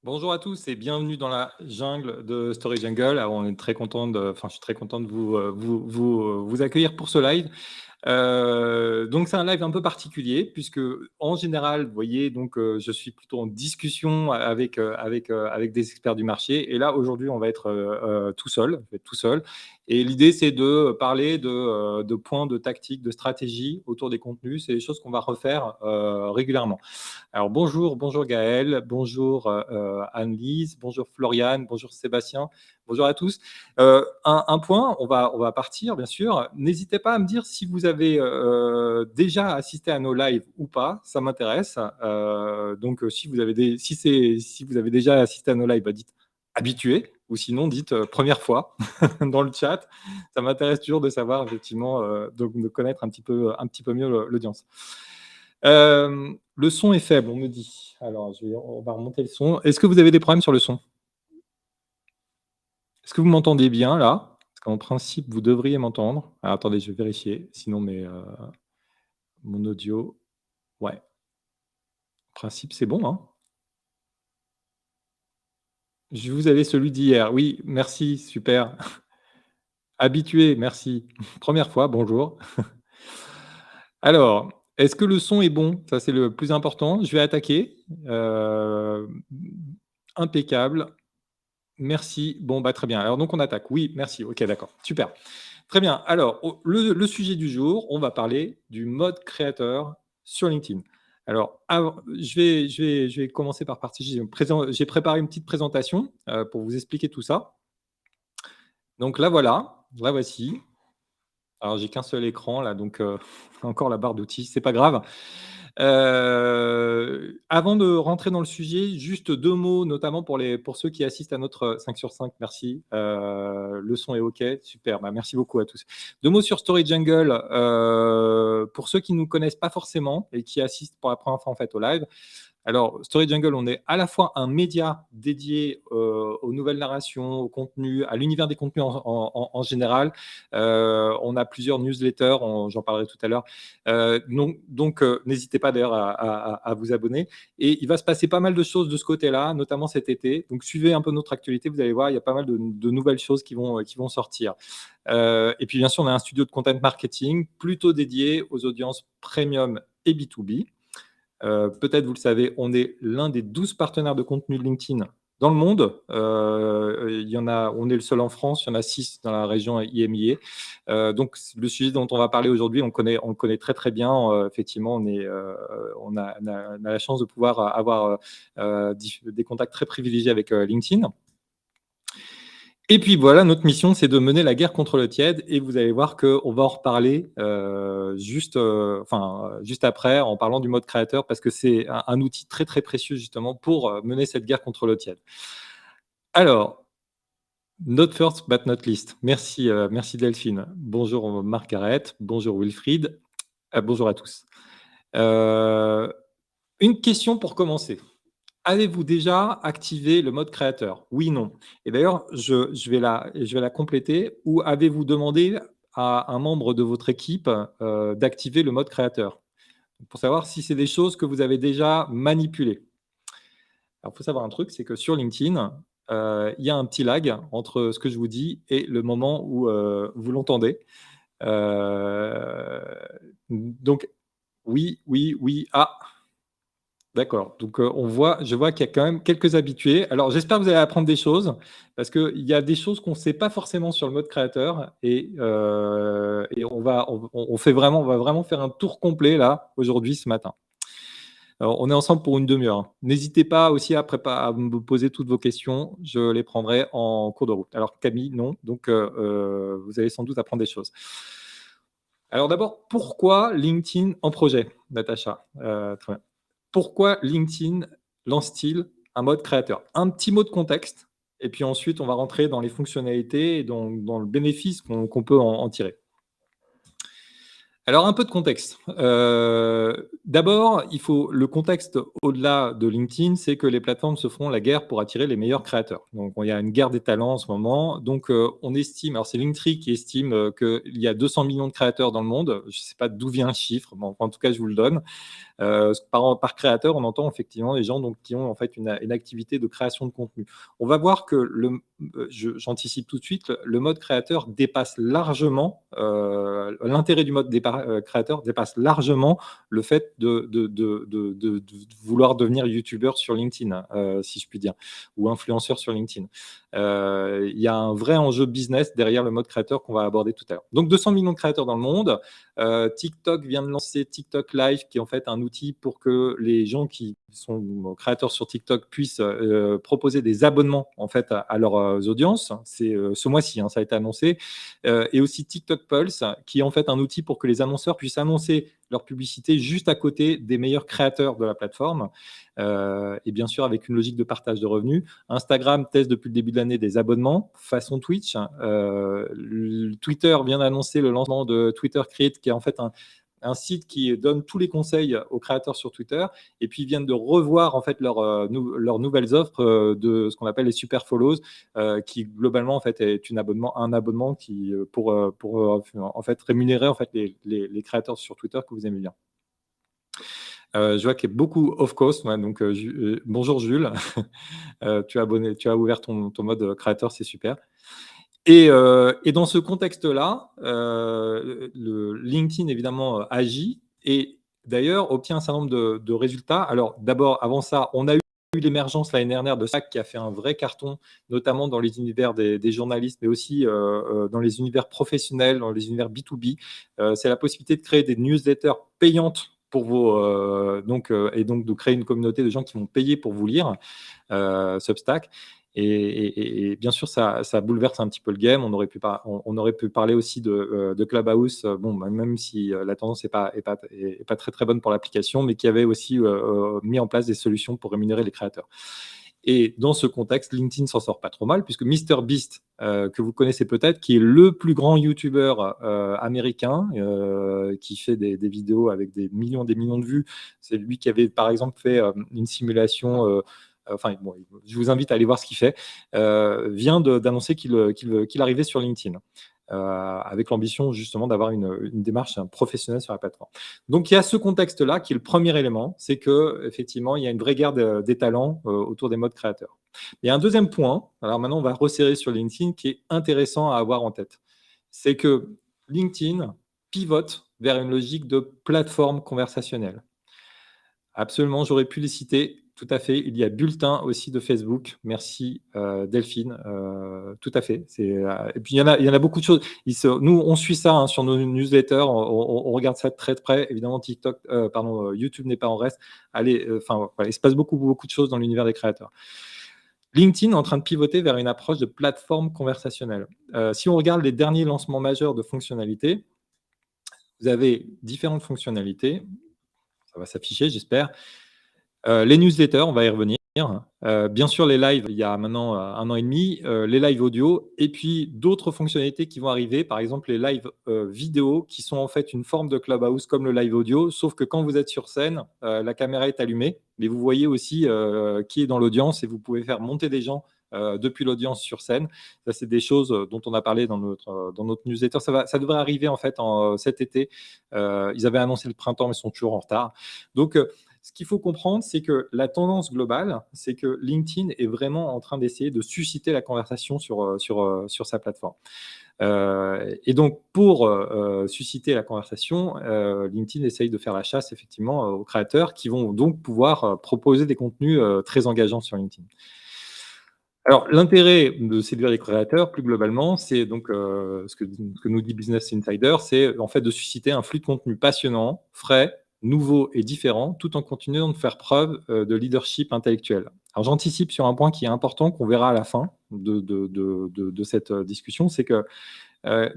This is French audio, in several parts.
Bonjour à tous et bienvenue dans la jungle de Story Jungle. Alors, on est très content je suis très content de vous accueillir pour ce live. Donc c'est un live un peu particulier puisque en général, vous voyez, donc je suis plutôt en discussion avec des experts du marché et là aujourd'hui on va être tout seul, je vais être tout seul. Et l'idée c'est de parler de points, de tactiques, de stratégies autour des contenus. C'est des choses qu'on va refaire régulièrement. Alors bonjour Gaël, bonjour Anne-Lise, bonjour Floriane, bonjour Sébastien, bonjour à tous. Un point, on va partir bien sûr. N'hésitez pas à me dire si vous avez déjà assisté à nos lives ou pas, ça m'intéresse. Si vous avez déjà assisté à nos lives, bah, dites habitué, ou sinon dites première fois dans le chat. Ça m'intéresse toujours de savoir effectivement, donc de connaître un petit peu mieux l'audience. Le son est faible, on me dit. Alors, on va remonter le son. Est-ce que vous avez des problèmes sur le son? Est-ce que vous m'entendez bien là? Parce qu'en principe, vous devriez m'entendre. Alors, attendez, je vais vérifier. Sinon, mon audio, ouais, en principe, c'est bon, hein? Vous avez celui d'hier. Oui, merci, super. Habitué, merci. Première fois, bonjour. Alors, est-ce que le son est bon? Ça, c'est le plus important. Je vais attaquer. Impeccable. Merci. Bon, bah, très bien. Alors donc on attaque. Oui, merci. OK, d'accord. Super. Très bien. Alors, le sujet du jour, on va parler du mode créateur sur LinkedIn. Alors, je vais commencer par partie. J'ai préparé une petite présentation pour vous expliquer tout ça. Donc là, voilà. La voici. Alors, j'ai qu'un seul écran là, donc encore la barre d'outils, c'est pas grave. Avant de rentrer dans le sujet, juste 2 mots, notamment pour ceux qui assistent à notre 5 sur 5, merci. Le son est OK, super, bah, merci beaucoup à tous. 2 mots sur Story Jungle, pour ceux qui ne nous connaissent pas forcément et qui assistent pour la première fois, en fait, au live. Alors, Story Jungle, on est à la fois un média dédié aux nouvelles narrations, au contenu, à l'univers des contenus en général. On a plusieurs newsletters, j'en parlerai tout à l'heure. N'hésitez pas d'ailleurs à vous abonner. Et il va se passer pas mal de choses de ce côté-là, notamment cet été. Donc, suivez un peu notre actualité, vous allez voir, il y a pas mal de nouvelles choses qui vont sortir. Et puis, bien sûr, on a un studio de content marketing plutôt dédié aux audiences premium et B2B. Peut-être vous le savez, on est l'un des 12 partenaires de contenu de LinkedIn dans le monde. On est le seul en France, il y en a 6 dans la région IMIA. Donc le sujet dont on va parler aujourd'hui, on le connaît très très bien. Effectivement, on a la chance de pouvoir avoir des contacts très privilégiés avec LinkedIn. Et puis voilà, notre mission, c'est de mener la guerre contre le tiède et vous allez voir qu'on va en reparler juste après en parlant du mode créateur parce que c'est un outil très, très précieux justement pour mener cette guerre contre le tiède. Alors, not first but not least. Merci Delphine. Bonjour Margaret, bonjour Wilfried, bonjour à tous. Une question pour commencer. Avez-vous déjà activé le mode créateur? Oui, non. Et d'ailleurs, je vais la compléter. Ou avez-vous demandé à un membre de votre équipe d'activer le mode créateur? Pour savoir si c'est des choses que vous avez déjà manipulées. Alors, il faut savoir un truc, c'est que sur LinkedIn, il y a un petit lag entre ce que je vous dis et le moment où vous l'entendez. Euh, donc, oui, oui, oui. Ah, d'accord, donc je vois qu'il y a quand même quelques habitués. Alors j'espère que vous allez apprendre des choses, parce qu'il y a des choses qu'on ne sait pas forcément sur le mode créateur et on va vraiment faire un tour complet là, aujourd'hui, ce matin. Alors, on est ensemble pour une demi-heure, hein. N'hésitez pas aussi à me poser toutes vos questions, je les prendrai en cours de route. Alors Camille, non, donc vous allez sans doute apprendre des choses. Alors d'abord, pourquoi LinkedIn en projet, Natacha? Très bien. Pourquoi LinkedIn lance-t-il un mode créateur? Un petit mot de contexte et puis ensuite on va rentrer dans les fonctionnalités et dans le bénéfice qu'on peut en tirer. Alors un peu de contexte. D'abord, il faut le contexte au-delà de LinkedIn, c'est que les plateformes se feront la guerre pour attirer les meilleurs créateurs. Donc il y a une guerre des talents en ce moment. Donc on estime, alors c'est Linktree qui estime qu'il y a 200 millions de créateurs dans le monde. Je ne sais pas d'où vient le chiffre, mais en tout cas je vous le donne. Par créateur, on entend effectivement les gens donc, qui ont en fait une activité de création de contenu. On va voir que j'anticipe tout de suite, le mode créateur dépasse largement, l'intérêt du mode créateur dépasse largement le fait de vouloir devenir youtubeur sur LinkedIn, si je puis dire, ou influenceur sur LinkedIn. Il y a un vrai enjeu business derrière le mode créateur qu'on va aborder tout à l'heure. Donc 200 millions de créateurs dans le monde. TikTok vient de lancer TikTok Live, qui est en fait un outil pour que les gens qui sont créateurs sur TikTok puissent proposer des abonnements en fait à leurs audiences. C'est ce mois-ci, hein, ça a été annoncé. Et aussi TikTok Pulse, qui est en fait un outil pour que les annonceurs puissent annoncer leur publicité juste à côté des meilleurs créateurs de la plateforme. Et bien sûr, avec une logique de partage de revenus. Instagram teste depuis le début de l'année des abonnements façon Twitch. Twitter vient d'annoncer le lancement de Twitter Create, qui est en fait un site qui donne tous les conseils aux créateurs sur Twitter, et puis ils viennent de revoir en fait leurs nouvelles offres de ce qu'on appelle les super follows, qui globalement en fait est un abonnement qui pour en fait rémunérer en fait les créateurs sur Twitter que vous aimez bien. Je vois qu'il y a beaucoup of course, ouais, donc bonjour Jules. Tu as ouvert ton mode créateur, c'est super. Et dans ce contexte-là, le LinkedIn évidemment agit et d'ailleurs obtient un certain nombre de résultats. Alors d'abord, avant ça, on a eu l'émergence l'année dernière de Slack qui a fait un vrai carton, notamment dans les univers des journalistes, mais aussi dans les univers professionnels, dans les univers B2B. C'est la possibilité de créer des newsletters payantes pour et donc de créer une communauté de gens qui vont payer pour vous lire, Substack. Et bien sûr, ça bouleverse un petit peu le game. On aurait pu parler aussi de Clubhouse, bon, même si la tendance n'est pas très très bonne pour l'application, mais qui avait aussi mis en place des solutions pour rémunérer les créateurs. Et dans ce contexte, LinkedIn s'en sort pas trop mal, puisque MrBeast, que vous connaissez peut-être, qui est le plus grand YouTuber américain, qui fait des vidéos avec des millions de vues. C'est lui qui avait, par exemple, fait une simulation. Enfin, bon, je vous invite à aller voir ce qu'il fait. Vient d'annoncer qu'il arrivait sur LinkedIn. Avec l'ambition justement d'avoir une démarche professionnelle sur la plateforme. Donc il y a ce contexte-là qui est le premier élément, c'est qu'effectivement il y a une vraie guerre des talents autour des modes créateurs. Il y a un deuxième point, alors maintenant on va resserrer sur LinkedIn, qui est intéressant à avoir en tête. C'est que LinkedIn pivote vers une logique de plateforme conversationnelle. Absolument, j'aurais pu les citer. Tout à fait. Il y a Bulletin aussi de Facebook. Merci Delphine. Tout à fait. Et puis il y en a beaucoup de choses. Nous, on suit ça hein, sur nos newsletters. On regarde ça de très près. Évidemment, YouTube n'est pas en reste. Allez, voilà, il se passe beaucoup de choses dans l'univers des créateurs. LinkedIn est en train de pivoter vers une approche de plateforme conversationnelle. Si on regarde les derniers lancements majeurs de fonctionnalités, vous avez différentes fonctionnalités. Ça va s'afficher, j'espère. Les newsletters, on va y revenir. Bien sûr, les lives, il y a maintenant 1 an et demi, les lives audio et puis d'autres fonctionnalités qui vont arriver, par exemple les lives vidéo qui sont en fait une forme de Clubhouse comme le live audio, sauf que quand vous êtes sur scène, la caméra est allumée, mais vous voyez aussi qui est dans l'audience et vous pouvez faire monter des gens depuis l'audience sur scène. Ça, c'est des choses dont on a parlé dans notre newsletter. Ça devrait arriver en fait cet été. Ils avaient annoncé le printemps, mais ils sont toujours en retard. Donc, ce qu'il faut comprendre, c'est que la tendance globale, c'est que LinkedIn est vraiment en train d'essayer de susciter la conversation sur sa plateforme. Et donc, pour susciter la conversation, LinkedIn essaye de faire la chasse effectivement aux créateurs qui vont donc pouvoir proposer des contenus très engageants sur LinkedIn. Alors, l'intérêt de séduire les créateurs, plus globalement, c'est donc ce que nous dit Business Insider, c'est en fait de susciter un flux de contenu passionnant, frais, nouveau et différent, tout en continuant de faire preuve de leadership intellectuel. Alors, j'anticipe sur un point qui est important, qu'on verra à la fin de cette discussion, c'est que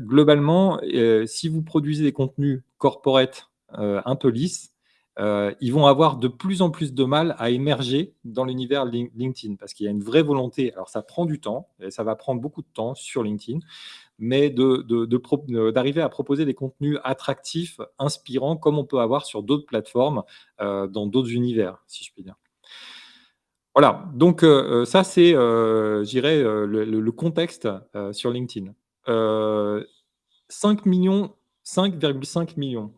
globalement, si vous produisez des contenus corporate un peu lisses, ils vont avoir de plus en plus de mal à émerger dans l'univers LinkedIn parce qu'il y a une vraie volonté. Alors, ça prend du temps et ça va prendre beaucoup de temps sur LinkedIn, mais d'arriver à proposer des contenus attractifs, inspirants, comme on peut avoir sur d'autres plateformes, dans d'autres univers, si je puis dire. Voilà, donc ça c'est, je dirais, le contexte, sur LinkedIn. Heu, 5,5 millions.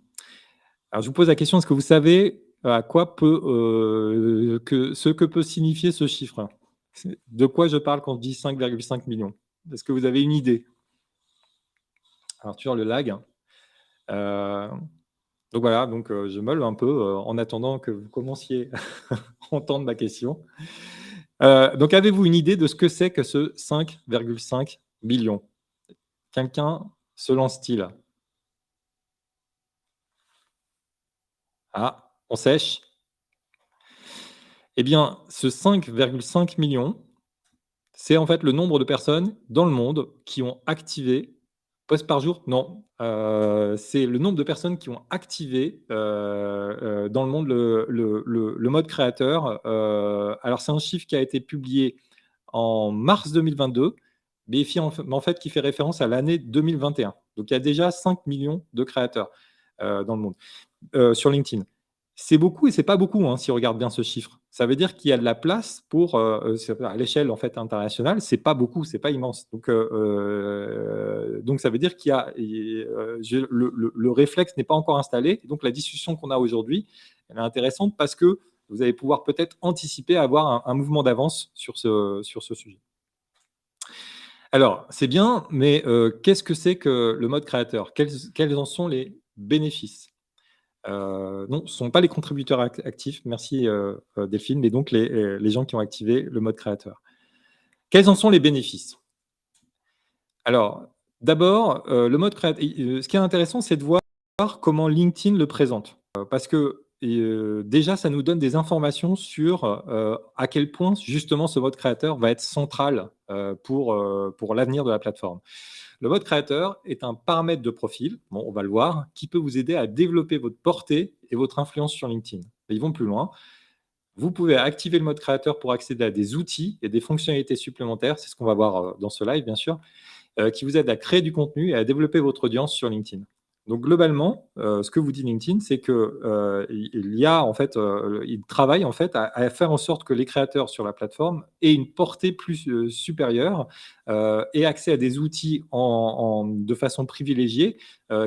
Alors je vous pose la question, est-ce que vous savez à quoi peut, ce que peut signifier ce chiffre? De quoi je parle quand je dis 5,5 millions? Est-ce que vous avez une idée? Alors toujours le lag. Heu, donc voilà, donc je meule un peu, en attendant que vous commenciez à entendre ma question. Donc avez-vous une idée de ce que c'est que ce 5,5 millions? Quelqu'un se lance-t-il? Ah, on sèche? Eh bien, ce 5,5 millions, c'est en fait le nombre de personnes dans le monde qui ont activé post par jour? Non, c'est le nombre de personnes qui ont activé, dans le monde le mode créateur. Alors c'est un chiffre qui a été publié en mars 2022, mais en fait qui fait référence à l'année 2021. Donc il y a déjà 5 millions de créateurs, dans le monde. Sur LinkedIn. C'est beaucoup et c'est pas beaucoup, hein, si on regarde bien ce chiffre. Ça veut dire qu'il y a de la place pour, c'est à l'échelle en fait internationale, c'est pas beaucoup, c'est pas immense. Donc ça veut dire qu'il y a le réflexe n'est pas encore installé. Donc la discussion qu'on a aujourd'hui, elle est intéressante parce que vous allez pouvoir peut-être anticiper, avoir un mouvement d'avance sur ce sujet. Alors, c'est bien, mais qu'est-ce que c'est que le mode créateur? Quels en sont les bénéfices? Non, ce ne sont pas les contributeurs actifs, merci, Delphine, mais donc les gens qui ont activé le mode créateur. Quels en sont les bénéfices? Alors, d'abord, le mode créateur. Ce qui est intéressant, c'est de voir comment LinkedIn le présente. Parce que déjà, ça nous donne des informations sur, à quel point justement ce mode créateur va être central, pour l'avenir de la plateforme. Le mode créateur est un paramètre de profil, bon, on va le voir, qui peut vous aider à développer votre portée et votre influence sur LinkedIn. Et ils vont plus loin. Vous pouvez activer le mode créateur pour accéder à des outils et des fonctionnalités supplémentaires, c'est ce qu'on va voir dans ce live bien sûr, qui vous aident à créer du contenu et à développer votre audience sur LinkedIn. Donc globalement, ce que vous dit LinkedIn, c'est que, il y a en fait, il travaille en fait à faire en sorte que les créateurs sur la plateforme aient une portée plus, supérieure, et accès à des outils de façon privilégiée,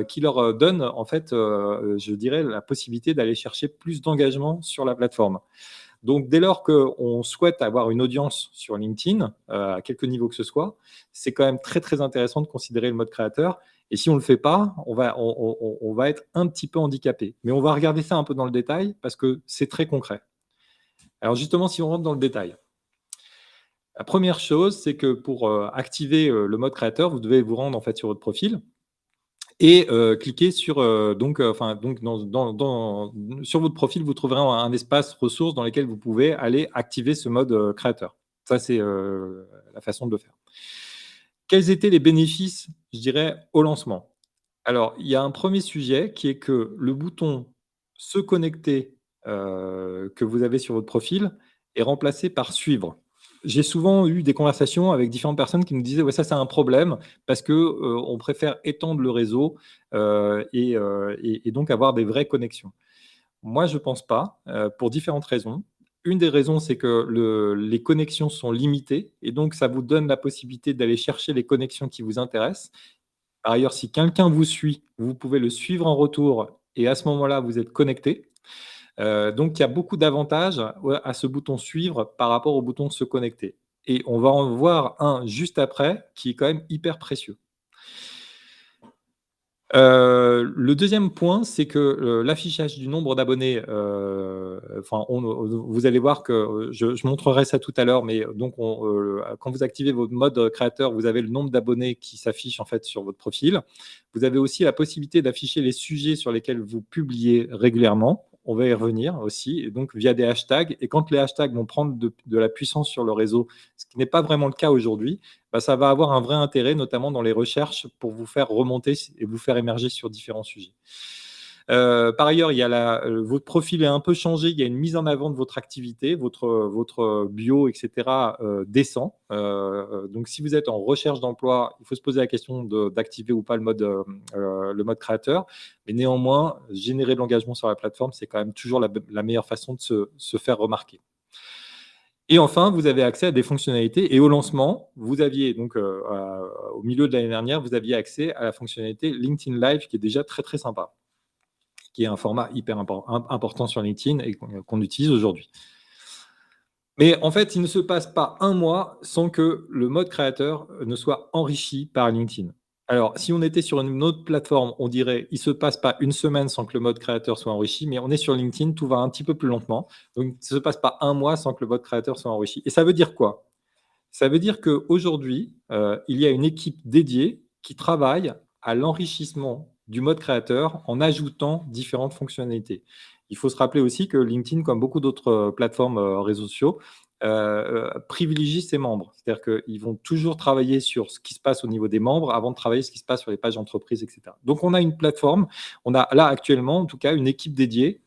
qui leur, donnent en fait, je dirais la possibilité d'aller chercher plus d'engagement sur la plateforme. Donc, dès lors qu'on souhaite avoir une audience sur LinkedIn, à quelque niveau que ce soit, c'est quand même très, très intéressant de considérer le mode créateur. Et si on ne le fait pas, on va être un petit peu handicapé. Mais on va regarder ça un peu dans le détail parce que c'est très concret. Alors justement, si on rentre dans le détail, la première chose, c'est que pour activer le mode créateur, vous devez vous rendre en fait sur votre profil et cliquer sur, sur votre profil, vous trouverez un espace ressources dans lequel vous pouvez aller activer ce mode, créateur. Ça, c'est, la façon de le faire. Quels étaient les bénéfices, je dirais, au lancement? Alors, il y a un premier sujet qui est que le bouton «Se connecter», que vous avez sur votre profil est remplacé par «Suivre». J'ai souvent eu des conversations avec différentes personnes qui me disaient: «Ouais, ça, c'est un problème parce que, on préfère étendre le réseau, et donc avoir des vraies connexions». Moi, je pense pas, pour différentes raisons. Une des raisons, c'est que les connexions sont limitées et donc ça vous donne la possibilité d'aller chercher les connexions qui vous intéressent. Par ailleurs, si quelqu'un vous suit, vous pouvez le suivre en retour et à ce moment-là, vous êtes connecté. Donc il y a beaucoup d'avantages, ouais, à ce bouton «Suivre» par rapport au bouton «Se connecter» et on va en voir un juste après qui est quand même hyper précieux. Le deuxième point, c'est que, l'affichage du nombre d'abonnés, enfin, vous allez voir que, je montrerai ça tout à l'heure, mais donc quand vous activez votre mode créateur, vous avez le nombre d'abonnés qui s'affiche, en fait, sur votre profil. Vous avez aussi la possibilité d'afficher les sujets sur lesquels vous publiez régulièrement. On va y revenir aussi et donc via des hashtags et quand les hashtags vont prendre de la puissance sur le réseau, ce qui n'est pas vraiment le cas aujourd'hui, bah, ça va avoir un vrai intérêt, notamment dans les recherches, pour vous faire remonter et vous faire émerger sur différents sujets. Par ailleurs, il y a votre profil est un peu changé. Il y a une mise en avant de votre activité, votre bio, etc. Descend. Donc, si vous êtes en recherche d'emploi, il faut se poser la question d'activer ou pas le mode créateur. Mais néanmoins, générer de l'engagement sur la plateforme, c'est quand même toujours la meilleure façon de se faire remarquer. Et enfin, vous avez accès à des fonctionnalités. Et au lancement, vous aviez donc au milieu de l'année dernière, vous aviez accès à la fonctionnalité LinkedIn Live, qui est déjà très très sympa, qui est un format hyper important sur LinkedIn et qu'on utilise aujourd'hui. Mais en fait, il ne se passe pas un mois sans que le mode créateur ne soit enrichi par LinkedIn. Alors, si on était sur une autre plateforme, on dirait il ne se passe pas une semaine sans que le mode créateur soit enrichi, mais on est sur LinkedIn, tout va un petit peu plus lentement. Donc, il ne se passe pas un mois sans que le mode créateur soit enrichi. Et ça veut dire quoi? Ça veut dire qu'aujourd'hui, il y a une équipe dédiée qui travaille à l'enrichissement du mode créateur en ajoutant différentes fonctionnalités. Il faut se rappeler aussi que LinkedIn, comme beaucoup d'autres plateformes réseaux sociaux, privilégie ses membres. C'est-à-dire qu'ils vont toujours travailler sur ce qui se passe au niveau des membres avant de travailler ce qui se passe sur les pages d'entreprise, etc. Donc, on a une plateforme, on a là actuellement, en tout cas, une équipe dédiée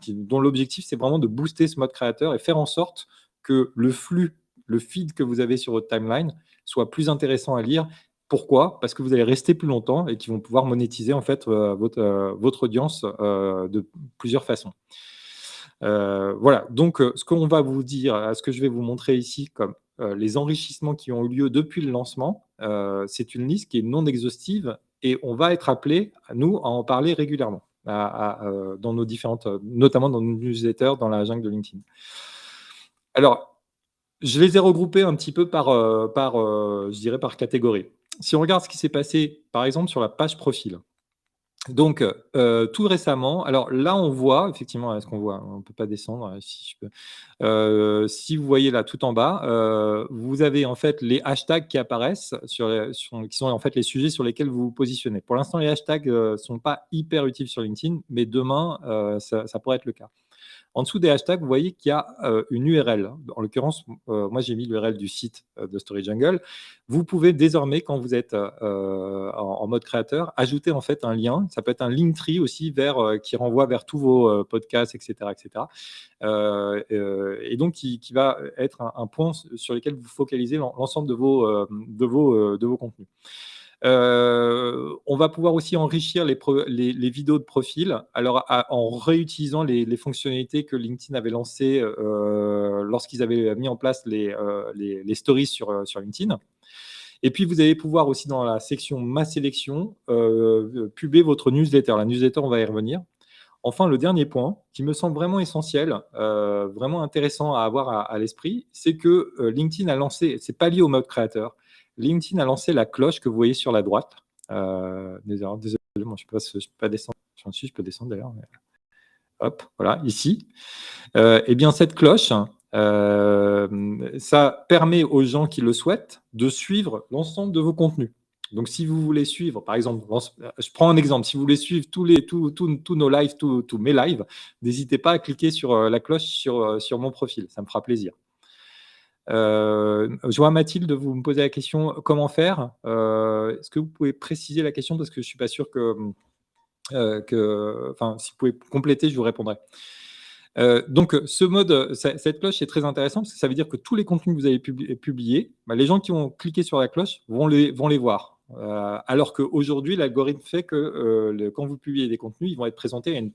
dont l'objectif, c'est vraiment de booster ce mode créateur et faire en sorte que le feed que vous avez sur votre timeline soit plus intéressant à lire. Pourquoi? Parce que vous allez rester plus longtemps et qu'ils vont pouvoir monétiser en fait votre audience de plusieurs façons. Voilà, donc ce qu'on va vous dire, ce que je vais vous montrer ici comme les enrichissements qui ont eu lieu depuis le lancement, c'est une liste qui est non exhaustive et on va être appelé, nous, à en parler régulièrement dans nos différentes, notamment dans nos newsletters, dans la jungle de LinkedIn. Alors, je les ai regroupés un petit peu je dirais par catégorie. Si on regarde ce qui s'est passé, par exemple, sur la page profil. Donc, tout récemment, alors là, on voit effectivement, est-ce qu'on voit? On ne peut pas descendre, si je peux. Si vous voyez là tout en bas, vous avez en fait les hashtags qui apparaissent qui sont en fait les sujets sur lesquels vous vous positionnez. Pour l'instant, les hashtags, sont pas hyper utiles sur LinkedIn, mais demain, ça pourrait être le cas. En dessous des hashtags, vous voyez qu'il y a une URL. En l'occurrence, moi, j'ai mis l'URL du site de Story Jungle. Vous pouvez désormais, quand vous êtes en mode créateur, ajouter en fait un lien. Ça peut être un Linktree aussi qui renvoie vers tous vos podcasts, etc., etc. Et donc, qui va être un point sur lequel vous focalisez l'ensemble de vos contenus. On va pouvoir aussi enrichir les vidéos de profil, alors en réutilisant les fonctionnalités que LinkedIn avait lancées lorsqu'ils avaient mis en place les stories sur LinkedIn. Et puis, vous allez pouvoir aussi, dans la section Ma sélection, publier votre newsletter. La newsletter, on va y revenir. Enfin, le dernier point, qui me semble vraiment essentiel, vraiment intéressant à avoir à l'esprit, c'est que LinkedIn a lancé, c'est pas lié au mode créateur, LinkedIn a lancé la cloche que vous voyez sur la droite. Désolé, moi je ne peux pas descendre. Je peux descendre d'ailleurs. Mais... Hop, voilà, ici. Eh bien, cette cloche, ça permet aux gens qui le souhaitent de suivre l'ensemble de vos contenus. Donc, si vous voulez suivre, par exemple, je prends un exemple, si vous voulez suivre tous nos lives, tous mes lives, n'hésitez pas à cliquer sur la cloche sur mon profil, ça me fera plaisir. Je vois Mathilde, vous me posez la question comment faire. Est-ce que vous pouvez préciser la question parce que je ne suis pas sûr si vous pouvez compléter, je vous répondrai. Donc, cette cloche est très intéressante parce que ça veut dire que tous les contenus que vous avez publiés, les gens qui ont cliqué sur la cloche vont les voir. Alors qu'aujourd'hui, l'algorithme fait que quand vous publiez des contenus, ils vont être présentés à une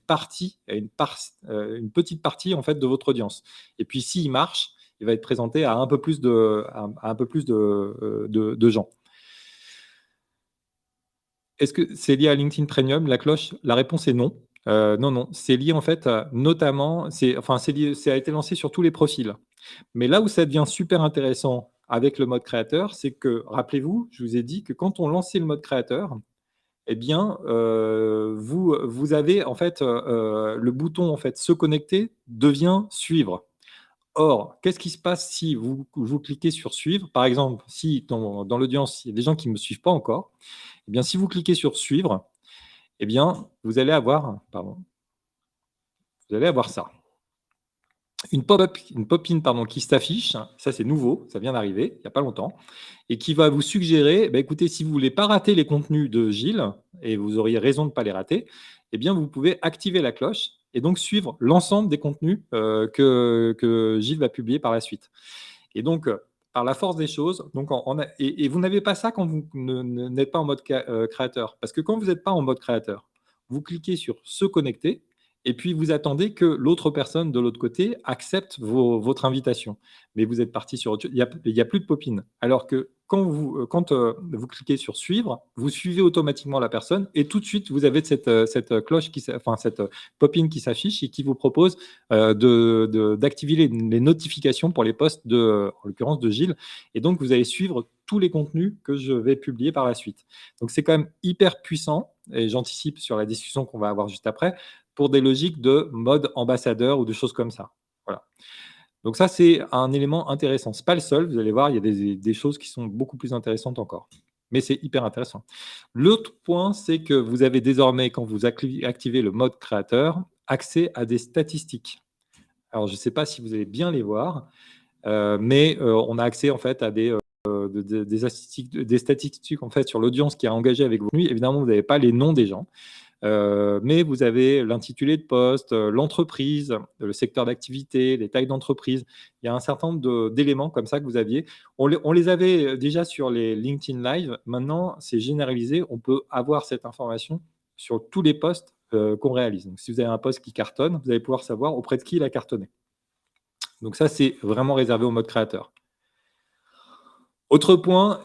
petite partie en fait de votre audience. Et puis, s'il marche, il va être présenté à un peu plus de gens. Est-ce que c'est lié à LinkedIn Premium, la cloche? La réponse est non. Non, c'est lié en fait notamment, ça a été lancé sur tous les profils. Mais là où ça devient super intéressant avec le mode créateur, c'est que, rappelez-vous, je vous ai dit que quand on lançait le mode créateur, eh bien, vous avez en fait le bouton en fait se connecter devient suivre. Or, qu'est-ce qui se passe si vous cliquez sur suivre? Par exemple, si dans l'audience, il y a des gens qui ne me suivent pas encore, eh bien, si vous cliquez sur suivre, eh bien, vous allez avoir ça. Une pop-in qui s'affiche, ça c'est nouveau, ça vient d'arriver, il n'y a pas longtemps, et qui va vous suggérer, écoutez, si vous ne voulez pas rater les contenus de Gilles, et vous auriez raison de ne pas les rater, eh bien, vous pouvez activer la cloche et donc suivre l'ensemble des contenus que Gilles va publier par la suite. Et donc, par la force des choses, donc et vous n'avez pas ça quand vous n'êtes pas en mode créateur. Parce que quand vous n'êtes pas en mode créateur, vous cliquez sur se connecter et puis vous attendez que l'autre personne de l'autre côté accepte votre invitation. Mais vous êtes parti sur autre chose, il y a plus de pop-in. Alors que quand vous cliquez sur suivre, vous suivez automatiquement la personne et tout de suite vous avez cette cloche enfin cette pop-in qui s'affiche et qui vous propose d'activer les notifications pour les posts en l'occurrence de Gilles. Et donc, vous allez suivre tous les contenus que je vais publier par la suite. Donc, c'est quand même hyper puissant et j'anticipe sur la discussion qu'on va avoir juste après pour des logiques de mode ambassadeur ou de choses comme ça. Voilà. Donc ça, c'est un élément intéressant. Ce n'est pas le seul, vous allez voir, il y a des choses qui sont beaucoup plus intéressantes encore. Mais c'est hyper intéressant. L'autre point, c'est que vous avez désormais, quand vous activez le mode créateur, accès à des statistiques. Alors, je ne sais pas si vous allez bien les voir, mais on a accès en fait à des statistiques en fait, sur l'audience qui a engagé avec vous. Évidemment, vous n'avez pas les noms des gens. Mais vous avez l'intitulé de poste, l'entreprise, le secteur d'activité, les tailles d'entreprise. Il y a un certain nombre d'éléments comme ça que vous aviez. On les avait déjà sur les LinkedIn Live. Maintenant, c'est généralisé. On peut avoir cette information sur tous les posts qu'on réalise. Donc, si vous avez un post qui cartonne, vous allez pouvoir savoir auprès de qui il a cartonné. Donc ça, c'est vraiment réservé au mode créateur. Autre point,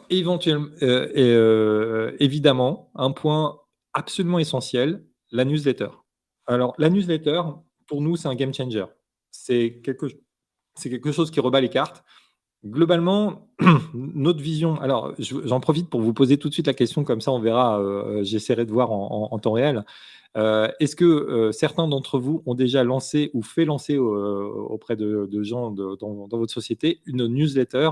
évidemment, un point absolument essentiel, la newsletter. Alors, la newsletter, pour nous, c'est un game changer. C'est quelque chose qui rebat les cartes. Globalement, notre vision. Alors, j'en profite pour vous poser tout de suite la question, comme ça on verra, j'essaierai de voir en temps réel. Est-ce que certains d'entre vous ont déjà lancé ou fait lancer auprès de gens dans votre société une newsletter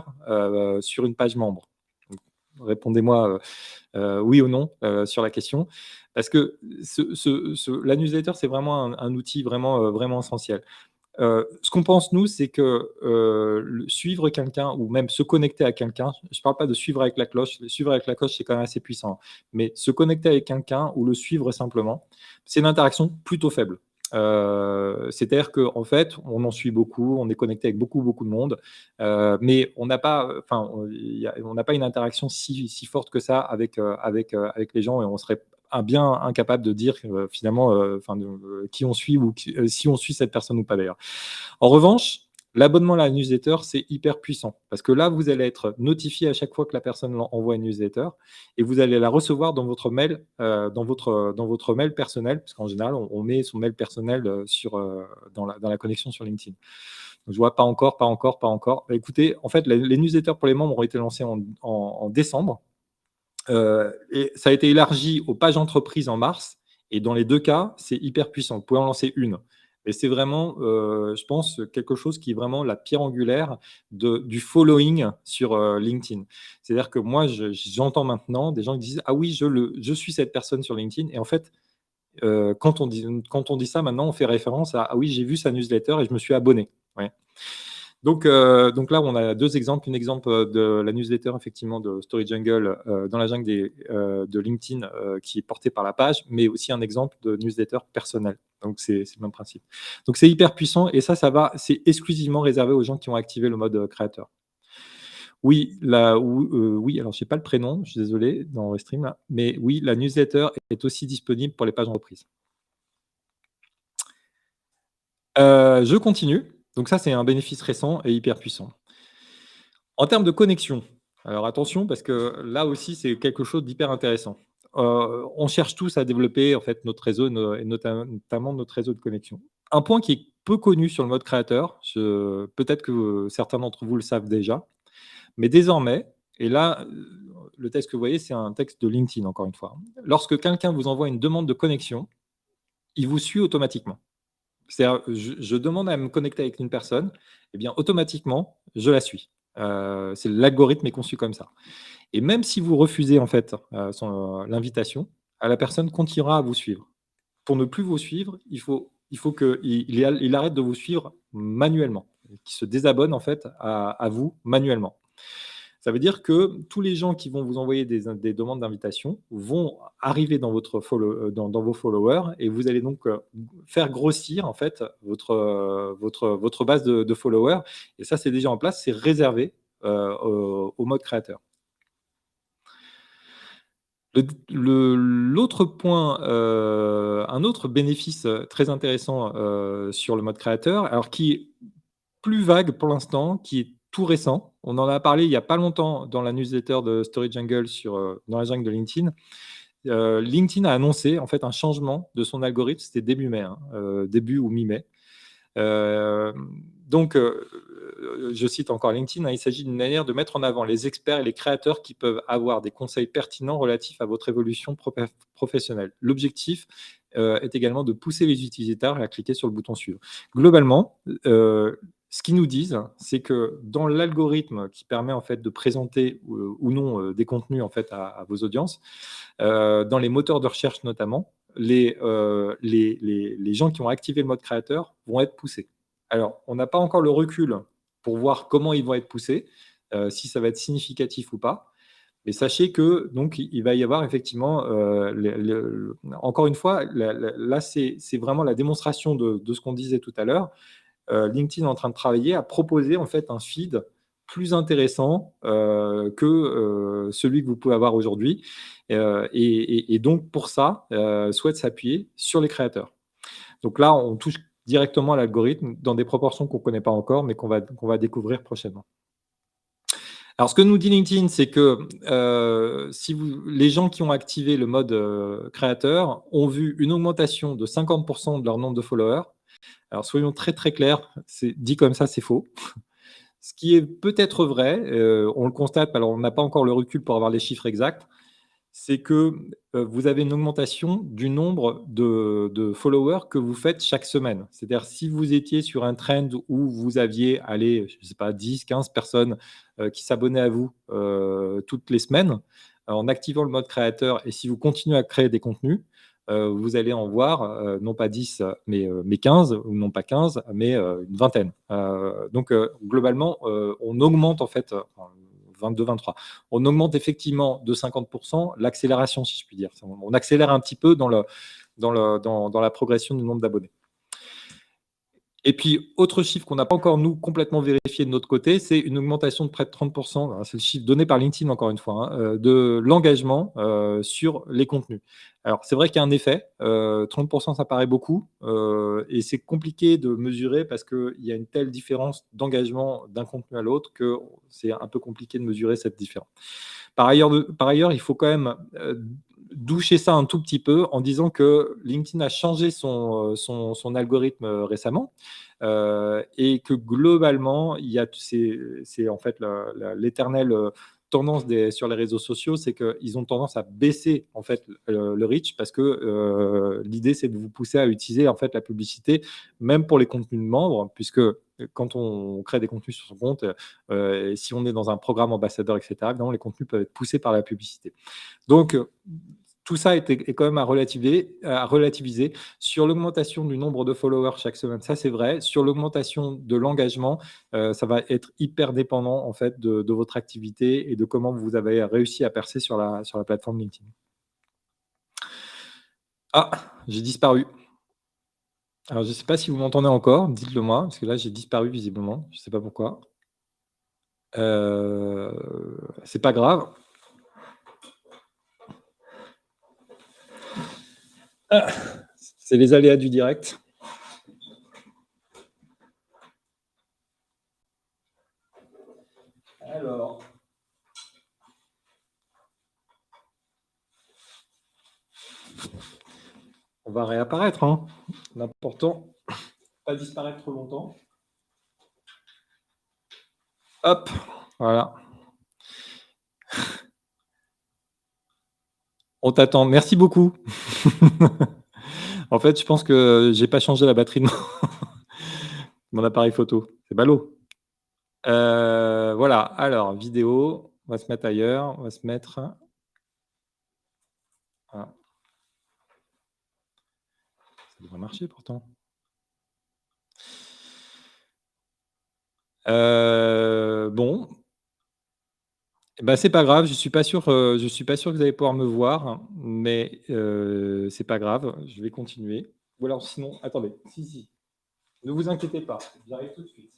sur une page membre? Donc, répondez-moi oui ou non sur la question. Parce que la newsletter, c'est vraiment un outil vraiment, vraiment essentiel. Ce qu'on pense, nous, c'est que suivre quelqu'un ou même se connecter à quelqu'un, je ne parle pas de suivre avec la cloche, suivre avec la cloche, c'est quand même assez puissant, mais se connecter avec quelqu'un ou le suivre simplement, c'est une interaction plutôt faible. C'est-à-dire qu'en fait, on en suit beaucoup, on est connecté avec beaucoup, beaucoup de monde, mais on n'a pas, on n'a pas une interaction si forte que ça avec les gens et on serait bien incapable de dire finalement qui on suit ou si on suit cette personne ou pas d'ailleurs. En revanche, l'abonnement à la newsletter, c'est hyper puissant parce que là, vous allez être notifié à chaque fois que la personne envoie une newsletter et vous allez la recevoir dans votre mail, dans votre mail personnel, parce qu'en général, on met son mail personnel dans la connexion sur LinkedIn. Donc, je vois pas encore. Bah, écoutez, en fait, les newsletters pour les membres ont été lancés en décembre. Et ça a été élargi aux pages entreprises en mars. Et dans les deux cas, c'est hyper puissant. Vous pouvez en lancer une. Et c'est vraiment, je pense, quelque chose qui est vraiment la pierre angulaire du following sur LinkedIn. C'est-à-dire que moi, j'entends maintenant des gens qui disent « Ah oui, je suis cette personne sur LinkedIn ». Et en fait, quand on dit ça, maintenant, on fait référence à « Ah oui, j'ai vu sa newsletter et je me suis abonné ». Ouais. Donc là, on a deux exemples. Un exemple de la newsletter, effectivement, de Story Jungle dans la jungle de LinkedIn qui est portée par la page, mais aussi un exemple de newsletter personnel. Donc, c'est le même principe. Donc, c'est hyper puissant et c'est exclusivement réservé aux gens qui ont activé le mode créateur. Oui, oui, alors je n'ai pas le prénom, je suis désolé, dans Restream, là, mais oui, la newsletter est aussi disponible pour les pages entreprises. Je continue. Donc ça, c'est un bénéfice récent et hyper puissant. En termes de connexion, alors attention parce que là aussi, c'est quelque chose d'hyper intéressant. On cherche tous à développer en fait notre réseau et notamment notre réseau de connexion. Un point qui est peu connu sur le mode créateur, peut-être que certains d'entre vous le savent déjà, mais désormais, et là, le texte que vous voyez, c'est un texte de LinkedIn, encore une fois. Lorsque quelqu'un vous envoie une demande de connexion, il vous suit automatiquement. C'est-à-dire, je demande à me connecter avec une personne, eh bien, automatiquement, je la suis. L'algorithme est conçu comme ça. Et même si vous refusez en fait l'invitation, la personne continuera à vous suivre. Pour ne plus vous suivre, il faut qu'il arrête de vous suivre manuellement, qu'il se désabonne en fait à vous manuellement. Ça veut dire que tous les gens qui vont vous envoyer des demandes d'invitation vont arriver dans dans vos followers et vous allez donc, faire grossir en fait votre base de followers et ça, c'est déjà en place, c'est réservé, au mode créateur. L'autre point, un autre bénéfice, très intéressant, sur le mode créateur, alors qui est plus vague pour l'instant, qui est tout récent. On en a parlé il y a pas longtemps dans la newsletter de Story Jungle dans la jungle de LinkedIn. LinkedIn a annoncé en fait un changement de son algorithme, c'était début mai, hein, début ou mi-mai. Donc, je cite encore LinkedIn, hein, il s'agit d'une manière de mettre en avant les experts et les créateurs qui peuvent avoir des conseils pertinents relatifs à votre évolution professionnelle. L'objectif est également de pousser les utilisateurs à cliquer sur le bouton suivre. Globalement, ce qu'ils nous disent, c'est que dans l'algorithme qui permet en fait de présenter ou non des contenus en fait à vos audiences, dans les moteurs de recherche notamment, les gens qui ont activé le mode créateur vont être poussés. Alors, on n'a pas encore le recul pour voir comment ils vont être poussés, si ça va être significatif ou pas. Mais sachez que donc il va y avoir effectivement, encore une fois, là, c'est vraiment la démonstration de ce qu'on disait tout à l'heure. LinkedIn est en train de travailler à proposer en fait un feed plus intéressant, que, celui que vous pouvez avoir aujourd'hui, et donc pour ça, souhaite s'appuyer sur les créateurs. Donc là, on touche directement à l'algorithme dans des proportions qu'on ne connaît pas encore, mais qu'on va découvrir prochainement. Alors, ce que nous dit LinkedIn, c'est que si les gens qui ont activé le mode créateur ont vu une augmentation de 50% de leur nombre de followers. Alors, soyons très très clairs, c'est dit comme ça, c'est faux. Ce qui est peut-être vrai, on le constate, alors on n'a pas encore le recul pour avoir les chiffres exacts, c'est que, vous avez une augmentation du nombre de followers que vous faites chaque semaine. C'est-à-dire si vous étiez sur un trend où vous aviez, allez, je ne sais pas, 10-15 personnes, qui s'abonnaient à vous, toutes les semaines, en activant le mode créateur et si vous continuez à créer des contenus, vous allez en voir, non pas 10 mais 15 ou non pas 15 mais, une vingtaine. Donc, globalement, on augmente en fait, enfin 22-23. On augmente effectivement de 50% l'accélération, si je puis dire. On accélère un petit peu dans la progression du nombre d'abonnés. Et puis, autre chiffre qu'on n'a pas encore, nous, complètement vérifié de notre côté, c'est une augmentation de près de 30%, hein, c'est le chiffre donné par LinkedIn, encore une fois, hein, de l'engagement sur les contenus. Alors, c'est vrai qu'il y a un effet, 30%, ça paraît beaucoup, et c'est compliqué de mesurer parce qu'il y a une telle différence d'engagement d'un contenu à l'autre que c'est un peu compliqué de mesurer cette différence. Par ailleurs, il faut quand même doucher ça un tout petit peu en disant que LinkedIn a changé son algorithme récemment et que globalement, c'est en fait l'éternelle tendance sur les réseaux sociaux, c'est qu'ils ont tendance à baisser en fait le reach parce que l'idée c'est de vous pousser à utiliser en fait la publicité même pour les contenus de membres puisque quand on crée des contenus sur son compte, et si on est dans un programme ambassadeur, etc., évidemment, les contenus peuvent être poussés par la publicité. Donc, tout ça est quand même à relativiser. Sur l'augmentation du nombre de followers chaque semaine, ça c'est vrai. Sur l'augmentation de l'engagement, ça va être hyper dépendant en fait de votre activité et de comment vous avez réussi à percer sur la plateforme LinkedIn. Ah, j'ai disparu. Alors, je ne sais pas si vous m'entendez encore, dites-le moi, parce que là, j'ai disparu visiblement. Je ne sais pas pourquoi. C'est pas grave. Ah, c'est les aléas du direct. Alors, on va réapparaître, hein. L'important, pas disparaître trop longtemps. Hop, voilà. On t'attend. Merci beaucoup. En fait, je pense que j'ai pas changé la batterie de mon appareil photo. C'est ballot. Voilà, alors vidéo, on va se mettre ailleurs, on va se mettre ah, ça devrait marcher pourtant. Bon, Bah, c'est pas grave, je suis pas sûr que vous allez pouvoir me voir, mais c'est pas grave, je vais continuer. Ou alors sinon attendez, si, si, ne vous inquiétez pas, j'arrive tout de suite.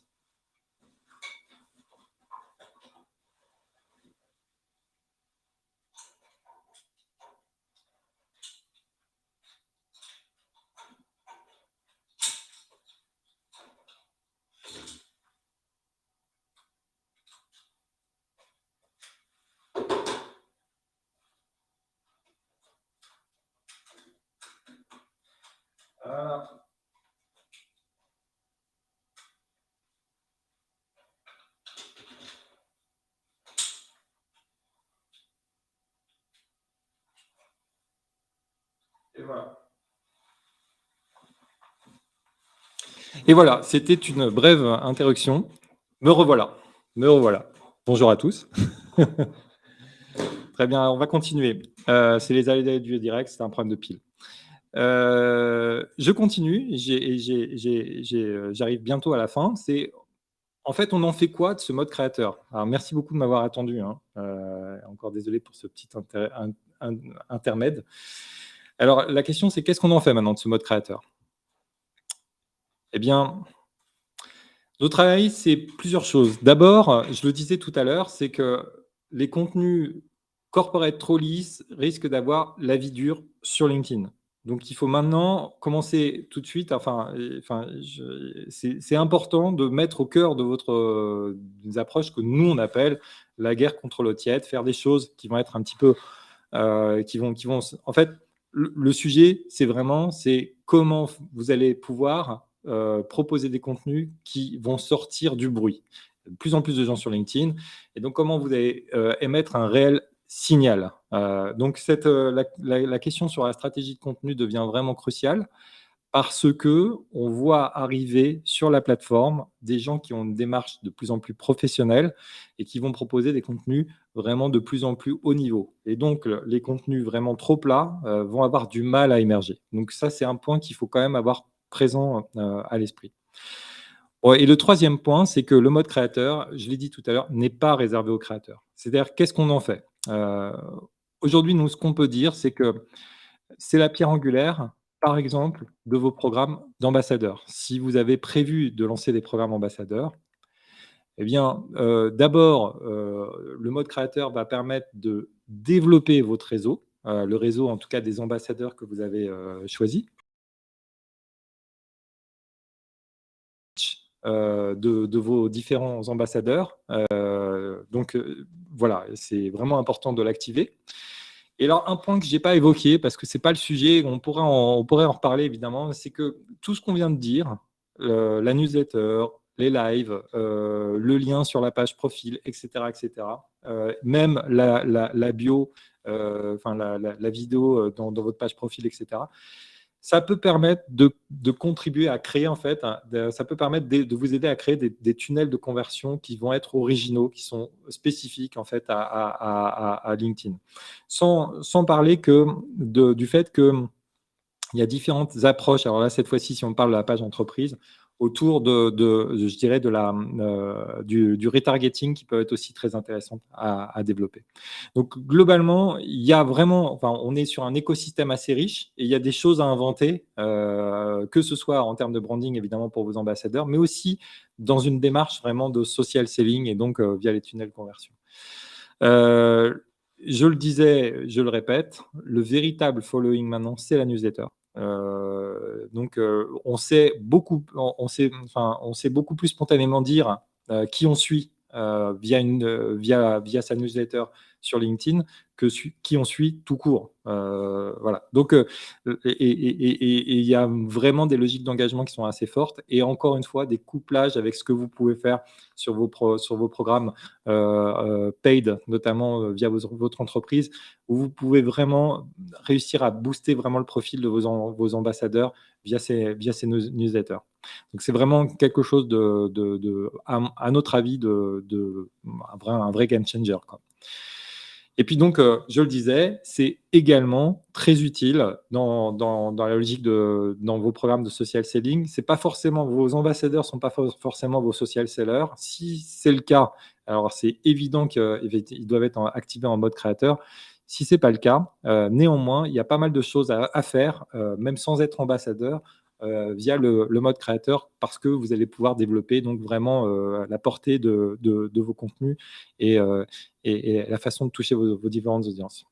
Ah, et voilà. Et voilà, c'était une brève interruption. Me revoilà, me revoilà. Bonjour à tous. Très bien, on va continuer. C'est les aléas du direct, c'est un problème de pile. Je continue, j'arrive bientôt à la fin. C'est en fait, on en fait quoi de ce mode créateur? Alors merci beaucoup de m'avoir attendu, hein. Encore désolé pour ce petit intermède. Alors la question, c'est qu'est-ce qu'on en fait maintenant de ce mode créateur? Eh bien, notre travail, c'est plusieurs choses. D'abord, je le disais tout à l'heure, c'est que les contenus corporate trop lisses risquent d'avoir la vie dure sur LinkedIn. Donc il faut maintenant commencer tout de suite, c'est important de mettre au cœur de votre, des approches que nous on appelle la guerre contre l'eau tiède, faire des choses qui vont être un petit peu, qui vont en fait, le sujet, c'est comment vous allez pouvoir, proposer des contenus qui vont sortir du bruit. De plus en plus de gens sur LinkedIn et donc comment vous allez, émettre un réel signal. Donc la question sur la stratégie de contenu devient vraiment cruciale parce que on voit arriver sur la plateforme des gens qui ont une démarche de plus en plus professionnelle et qui vont proposer des contenus vraiment de plus en plus haut niveau. Et donc, les contenus vraiment trop plats vont avoir du mal à émerger. Donc ça, c'est un point qu'il faut quand même avoir présent à l'esprit. Ouais, et le troisième point, c'est que le mode créateur, je l'ai dit tout à l'heure, n'est pas réservé aux créateurs. C'est-à-dire, qu'est-ce qu'on en fait? Aujourd'hui, nous, ce qu'on peut dire, c'est que c'est la pierre angulaire, par exemple, de vos programmes d'ambassadeurs. Si vous avez prévu de lancer des programmes ambassadeurs, eh bien, d'abord, le mode créateur va permettre de développer votre réseau, le réseau, en tout cas, des ambassadeurs que vous avez, choisis, de vos différents ambassadeurs. Voilà, c'est vraiment important de l'activer. Et alors, un point que je n'ai pas évoqué, parce que ce n'est pas le sujet, on pourrait en reparler évidemment, c'est que tout ce qu'on vient de dire, la newsletter, les lives, le lien sur la page profil, etc., même la bio, enfin la vidéo dans votre page profil, etc., ça peut permettre de contribuer à créer, en fait, ça peut permettre de vous aider à créer des tunnels de conversion qui vont être originaux, qui sont spécifiques, en fait, à LinkedIn. Sans parler du fait qu'il y a différentes approches. Alors là, cette fois-ci, si on parle de la page entreprise, autour je dirais, du retargeting qui peut être aussi très intéressant à développer. Donc globalement, il y a vraiment, enfin, on est sur un écosystème assez riche et il y a des choses à inventer, que ce soit en termes de branding évidemment pour vos ambassadeurs, mais aussi dans une démarche vraiment de social selling et donc via les tunnels conversion. Euh, je le disais, je le répète, le véritable following maintenant, c'est la newsletter. On sait beaucoup, on sait beaucoup plus spontanément dire qui on suit via sa newsletter sur LinkedIn que qui on suit tout court. Voilà. Donc, il y a vraiment des logiques d'engagement qui sont assez fortes et encore une fois, des couplages avec ce que vous pouvez faire sur sur vos programmes paid, notamment via votre entreprise, où vous pouvez vraiment réussir à booster vraiment le profil de vos ambassadeurs via ces newsletters. Donc c'est vraiment quelque chose à notre avis, un vrai game changer, quoi. Et puis donc, je le disais, c'est également très utile dans la logique dans vos programmes de social selling. C'est pas forcément vos ambassadeurs sont pas forcément vos social sellers. Si c'est le cas, alors c'est évident qu'ils doivent être activés en mode créateur. Si c'est pas le cas, néanmoins, il y a pas mal de choses à faire, même sans être ambassadeur, via le mode créateur, parce que vous allez pouvoir développer donc vraiment la portée de vos contenus et, et la façon de toucher vos différentes audiences.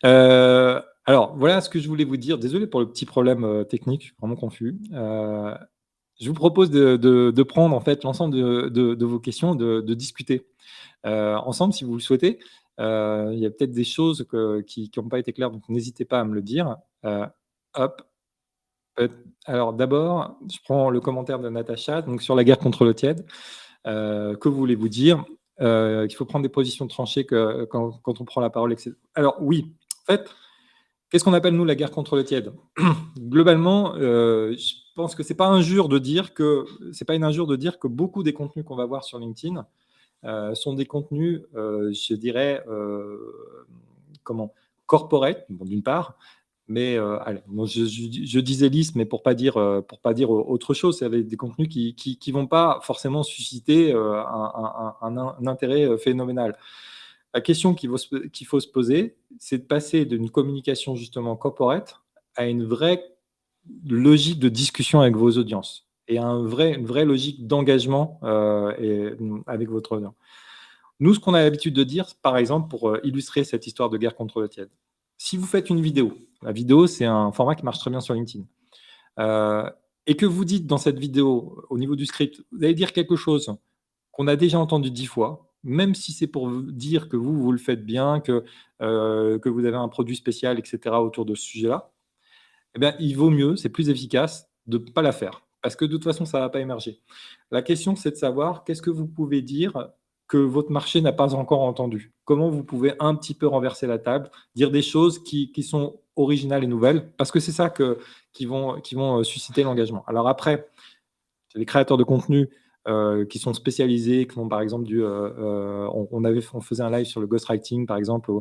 Alors, voilà ce que je voulais vous dire. Désolé pour le petit problème technique, je suis vraiment confus. Je vous propose de prendre en fait l'ensemble de vos questions, de discuter ensemble si vous le souhaitez. Il y a peut-être des choses qui n'ont pas été claires, donc n'hésitez pas à me le dire. Hop. Alors d'abord, je prends le commentaire de Natacha, donc sur la guerre contre le tiède. Que voulez-vous dire? Qu'il faut prendre des positions tranchées quand on prend la parole, etc. Alors oui, en fait, qu'est-ce qu'on appelle nous la guerre contre le tiède? Globalement, je pense que c'est pas une injure de dire que beaucoup des contenus qu'on va voir sur LinkedIn sont des contenus, je dirais, comment? Corporate, bon, d'une part, mais allez, moi je disais lisse, mais pour pas dire autre chose, c'est avec des contenus qui vont pas forcément susciter un intérêt phénoménal. La question qu'il faut se poser, c'est de passer d'une communication justement corporate à une vraie logique de discussion avec vos audiences et une vraie logique d'engagement avec votre audience. Nous, ce qu'on a l'habitude de dire, par exemple, pour illustrer cette histoire de guerre contre le tiède, si vous faites une vidéo, la vidéo, c'est un format qui marche très bien sur LinkedIn, euh, et que vous dites dans cette vidéo, au niveau du script, vous allez dire quelque chose qu'on a déjà entendu 10 fois, même si c'est pour vous dire que vous le faites bien, que vous avez un produit spécial, etc., autour de ce sujet-là, eh bien, il vaut mieux, c'est plus efficace de ne pas la faire, parce que de toute façon, ça ne va pas émerger. La question, c'est de savoir qu'est-ce que vous pouvez dire que votre marché n'a pas encore entendu. Comment vous pouvez un petit peu renverser la table, dire des choses qui sont originales et nouvelles, parce que c'est ça qui vont susciter l'engagement. Alors après, les créateurs de contenu qui sont spécialisés, qui font par exemple on faisait un live sur le ghostwriting, par exemple.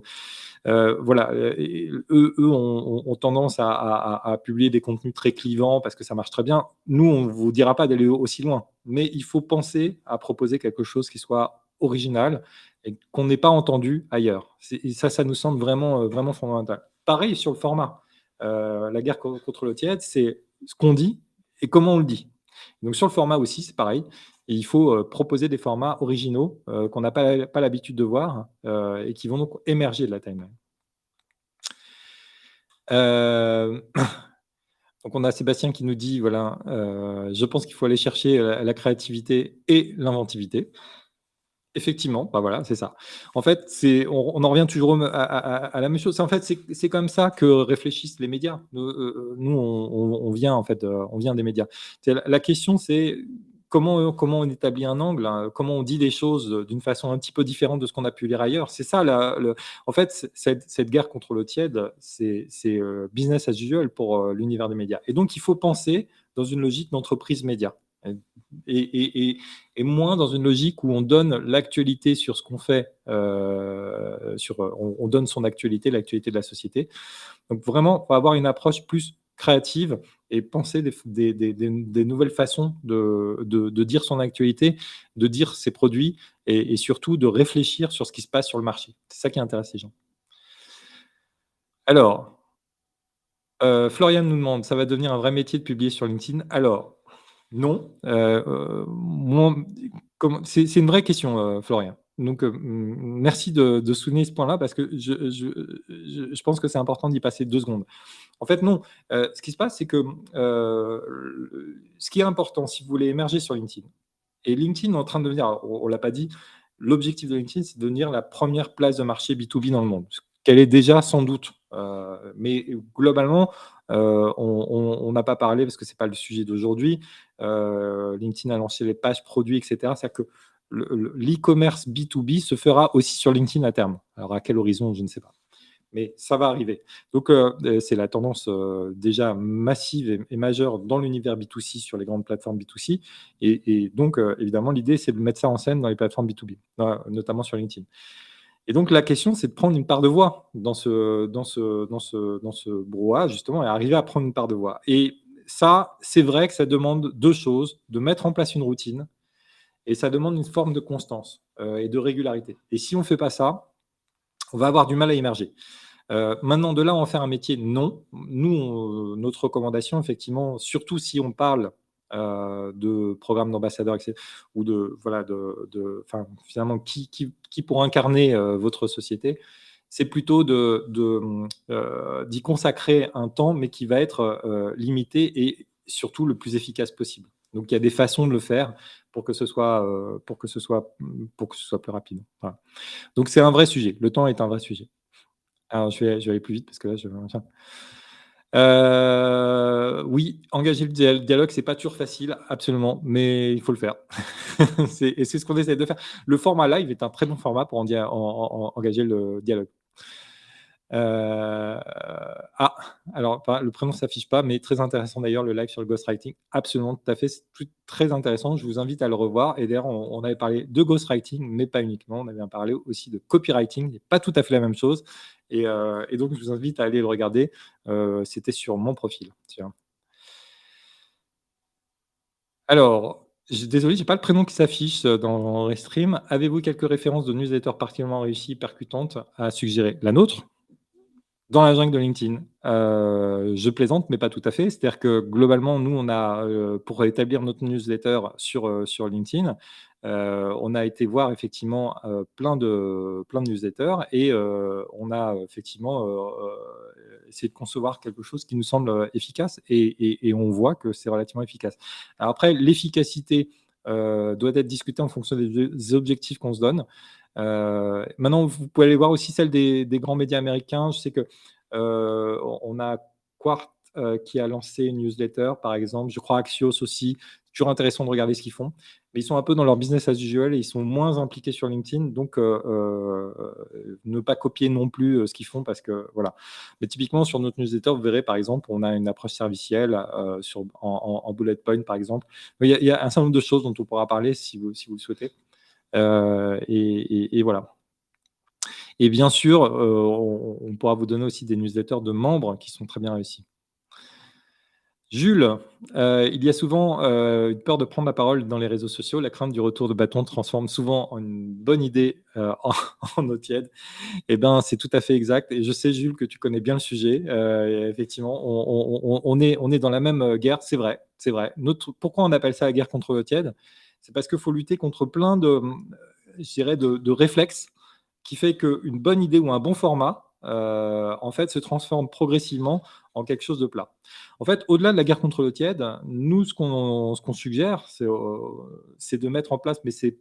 Voilà, eux ont tendance à publier des contenus très clivants parce que ça marche très bien. Nous, on ne vous dira pas d'aller aussi loin, mais il faut penser à proposer quelque chose qui soit original et qu'on n'ait pas entendu ailleurs. Et ça nous semble vraiment fondamental. Pareil sur le format. La guerre contre le tiède, c'est ce qu'on dit et comment on le dit. Donc sur le format aussi, c'est pareil. Et il faut proposer des formats originaux qu'on n'a pas l'habitude de voir et qui vont donc émerger de la timeline. Donc on a Sébastien qui nous dit, voilà, je pense qu'il faut aller chercher la créativité et l'inventivité. Effectivement, bah voilà, c'est ça. En fait, on en revient toujours à la même chose. En fait, c'est comme ça que réfléchissent les médias. Nous, on vient en fait, on vient des médias. La question, c'est comment on établit un angle, hein, comment on dit des choses d'une façon un petit peu différente de ce qu'on a pu lire ailleurs. C'est ça, en fait, cette guerre contre le tiède, c'est business as usual pour l'univers des médias. Et donc, il faut penser dans une logique d'entreprise média. Et moins dans une logique où on donne l'actualité sur ce qu'on fait, on donne son actualité, l'actualité de la société. Donc vraiment, on va avoir une approche plus créative et penser des nouvelles façons de dire son actualité, de dire ses produits et surtout de réfléchir sur ce qui se passe sur le marché. C'est ça qui intéresse les gens. Alors, Florian nous demande, ça va devenir un vrai métier de publier sur LinkedIn? Alors, non. C'est une vraie question, Florian. Donc, merci de souligner ce point-là parce que je pense que c'est important d'y passer 2 secondes. En fait, non. Ce qui se passe, c'est que ce qui est important, si vous voulez émerger sur LinkedIn, et LinkedIn est en train de devenir, on ne l'a pas dit, l'objectif de LinkedIn, c'est de devenir la première place de marché B2B dans le monde. Ce qu'elle est déjà sans doute. Mais globalement, on n'a pas parlé parce que ce n'est pas le sujet d'aujourd'hui. LinkedIn a lancé les pages produits, etc. C'est-à-dire que l'e-commerce B2B se fera aussi sur LinkedIn à terme. Alors à quel horizon, je ne sais pas. Mais ça va arriver. Donc, c'est la tendance déjà massive et majeure dans l'univers B2C sur les grandes plateformes B2C. Et donc, évidemment, l'idée, c'est de mettre ça en scène dans les plateformes B2B, notamment sur LinkedIn. Et donc la question, c'est de prendre une part de voix dans ce brouhaha justement et arriver à prendre une part de voix. Et ça, c'est vrai que ça demande 2 choses, de mettre en place une routine et ça demande une forme de constance, et de régularité. Et si on ne fait pas ça, on va avoir du mal à émerger. Maintenant de là à en faire un métier, non. Nous, notre recommandation effectivement, surtout si on parle, de programmes d'ambassadeurs et cetera ou de voilà, enfin, finalement qui pourra incarner, votre société, c'est plutôt d'y consacrer un temps, mais qui va être, limité et surtout le plus efficace possible. Donc il y a des façons de le faire pour que ce soit, plus rapide. Voilà. Donc c'est un vrai sujet. Le temps est un vrai sujet. Alors je vais aller plus vite parce que là je oui, engager le dialogue, c'est pas toujours facile, absolument, mais il faut le faire. C'est ce qu'on essaie de faire. Le format live est un très bon format pour engager le dialogue. Heu, ah, alors pas le prénom s'affiche pas, mais très intéressant d'ailleurs le live sur le ghostwriting. Absolument, tout à fait, c'est très intéressant. Je vous invite à le revoir et d'ailleurs on avait parlé de ghostwriting, mais pas uniquement. On avait parlé aussi de copywriting, et pas tout à fait la même chose et donc je vous invite à aller le regarder. C'était sur mon profil, tiens. Alors, désolé, j'ai pas le prénom qui s'affiche, dans Restream. Avez-vous quelques références de newsletters particulièrement réussies, percutantes à suggérer? La nôtre? Dans la jungle de LinkedIn. Je plaisante, mais pas tout à fait. C'est-à-dire que globalement, nous, on a, pour établir notre newsletter sur LinkedIn, on a été voir effectivement, plein de newsletters et on a effectivement, essayé de concevoir quelque chose qui nous semble, efficace et on voit que c'est relativement efficace. Alors après, l'efficacité, doit être discutée en fonction des objectifs qu'on se donne. Maintenant, vous pouvez aller voir aussi celle des grands médias américains. Je sais que, on a Quart, qui a lancé une newsletter, par exemple. Je crois Axios aussi. C'est toujours intéressant de regarder ce qu'ils font. Mais ils sont un peu dans leur business as usual et ils sont moins impliqués sur LinkedIn. Donc, ne pas copier non plus, ce qu'ils font parce que voilà. Mais typiquement sur notre newsletter, vous verrez, par exemple, on a une approche servicielle, en bullet point, par exemple. Mais il y a un certain nombre de choses dont on pourra parler si vous le souhaitez. Et voilà. Et bien sûr, on pourra vous donner aussi des newsletters de membres qui sont très bien réussis. Jules, il y a souvent, une peur de prendre la parole dans les réseaux sociaux. La crainte du retour de bâton transforme souvent en une bonne idée, en eau tiède. Eh ben, c'est tout à fait exact et je sais, Jules, que tu connais bien le sujet. Et effectivement, on est dans la même, guerre, c'est vrai, c'est vrai. Pourquoi on appelle ça la guerre contre l'eau tiède? C'est parce qu'il faut lutter contre plein de, je dirais de réflexes qui fait qu'une bonne idée ou un bon format, en fait, se transforme progressivement en quelque chose de plat. En fait, au-delà de la guerre contre l'eau tiède, nous, ce qu'on suggère, c'est de mettre en place, mais c'est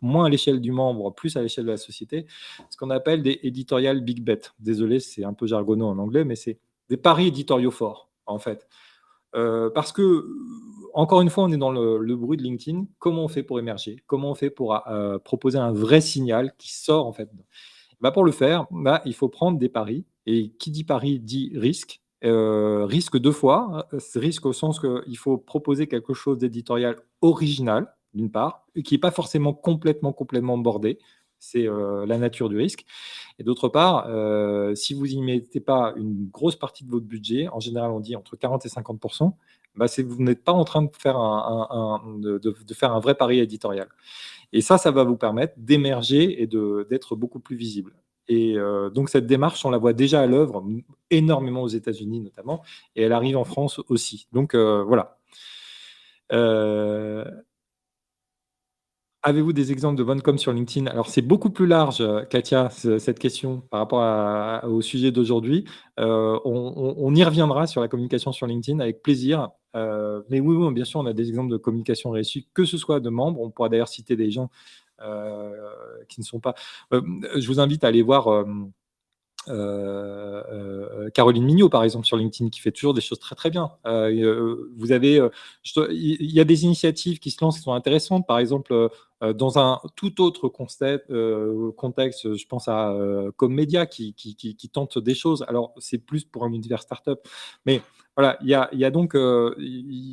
moins à l'échelle du membre, plus à l'échelle de la société, ce qu'on appelle des editorial big bet. Désolé, c'est un peu jargonneux en anglais, mais c'est des paris éditoriaux forts, en fait. Parce que, encore une fois, on est dans le bruit de LinkedIn. Comment on fait pour émerger? Comment on fait pour proposer un vrai signal qui sort, en fait? Bah, pour le faire, bah, il faut prendre des paris et qui dit pari dit risque. Risque 2 fois, c'est risque au sens qu'il faut proposer quelque chose d'éditorial original, d'une part, et qui est pas forcément complètement bordé. C'est, la nature du risque et d'autre part, si vous y mettez pas une grosse partie de votre budget, en général, on dit entre 40 et 50, bah, c'est que vous n'êtes pas en train de faire de faire un vrai pari éditorial. Et ça va vous permettre d'émerger et d'être beaucoup plus visible. Et donc cette démarche, on la voit déjà à l'œuvre, énormément aux États-Unis notamment, et elle arrive en France aussi. Donc voilà. Heu, Avez-vous des exemples de bonne com sur LinkedIn? Alors c'est beaucoup plus large, Katia, cette question par rapport au sujet d'aujourd'hui. On y reviendra sur la communication sur LinkedIn avec plaisir. Mais oui, oui, bien sûr, on a des exemples de communication réussie, que ce soit de membres. On pourra d'ailleurs citer des gens heu, qui ne sont pas je vous invite à aller voir, Caroline Mignot, par exemple, sur LinkedIn, qui fait toujours des choses très, très bien. Vous avez, il y a des initiatives qui se lancent qui sont intéressantes. Par exemple, Dans un tout autre contexte, je pense à, Commedia qui tente des choses. Alors, c'est plus pour un univers startup, mais voilà, il y a donc,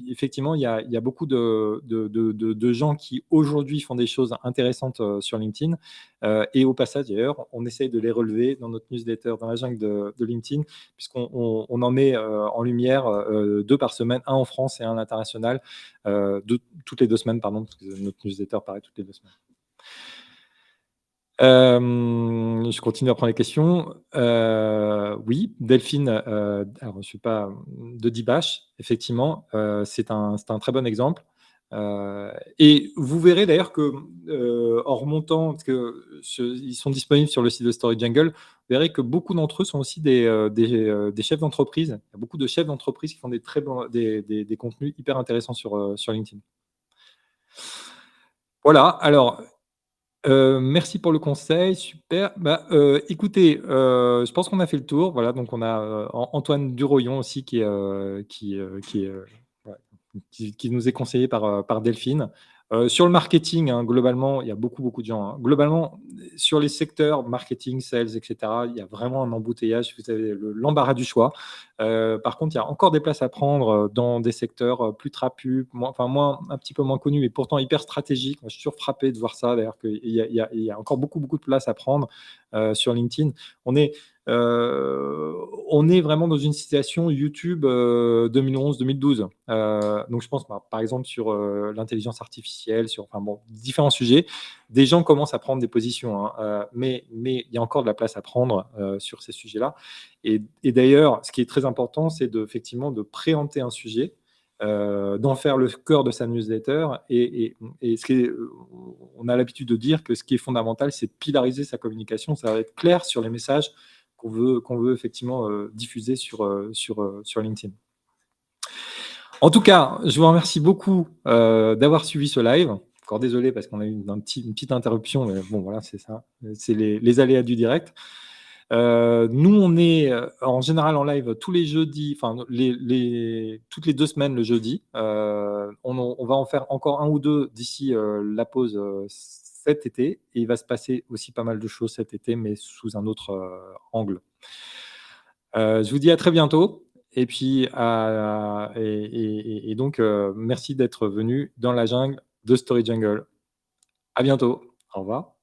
effectivement, il y a beaucoup de gens qui aujourd'hui font des choses intéressantes, sur LinkedIn, et au passage d'ailleurs, on essaye de les relever dans notre newsletter dans la jungle de LinkedIn, puisqu'on on en met, en lumière, 2 par semaine, un en France et un à l'international, toutes les 2 semaines, pardon, parce que notre newsletter paraît toutes les 2 semaines. Je continue à prendre les questions. Oui, Delphine, alors je ne suis pas de Dibash, effectivement, c'est un très bon exemple. Et vous verrez d'ailleurs que, en remontant, parce que ils sont disponibles sur le site de Story Jungle, vous verrez que beaucoup d'entre eux sont aussi des chefs d'entreprise. Il y a beaucoup de chefs d'entreprise qui font des très bons des contenus hyper intéressants sur LinkedIn. Voilà, alors merci pour le conseil, super. Bah, écoutez, je pense qu'on a fait le tour. Voilà, donc on a, Antoine Duroyon aussi ouais, qui nous est conseillé par Delphine. Sur le marketing, hein, globalement, il y a beaucoup, beaucoup de gens, hein. Globalement, sur les secteurs marketing, sales et cetera, il y a vraiment un embouteillage. Vous avez l'embarras du choix. Par contre, il y a encore des places à prendre, dans des secteurs, plus trapus, moins un petit peu moins connus, mais pourtant hyper stratégiques. Moi, je suis toujours frappé de voir ça, d'ailleurs, qu'il y a encore beaucoup, beaucoup de place à prendre, sur LinkedIn. On est, on est vraiment dans une situation YouTube, 2011-2012. Donc je pense, bah, par exemple, sur, l'intelligence artificielle, sur enfin bon, différents sujets, des gens commencent à prendre des positions, hein, mais il y a encore de la place à prendre, sur ces sujets-là. Et d'ailleurs, ce qui est très important, c'est effectivement de préempter un sujet, d'en faire le cœur de sa newsletter. Et on a l'habitude de dire que ce qui est fondamental, c'est de pilariser sa communication. Ça va être clair sur les messages qu'on veut effectivement, diffuser sur LinkedIn. En tout cas, je vous remercie beaucoup, d'avoir suivi ce live. Encore désolé parce qu'on a eu une petite interruption, mais bon, voilà, c'est ça, c'est les aléas du direct. Nous, on est, en général en live tous les jeudis, enfin toutes les 2 semaines le jeudi. On va en faire encore un ou 2 d'ici, la pause, cet été, et il va se passer aussi pas mal de choses cet été, mais sous un autre, angle. Je vous dis à très bientôt, et puis donc, merci d'être venu dans la jungle de Story Jungle. À bientôt. Au revoir.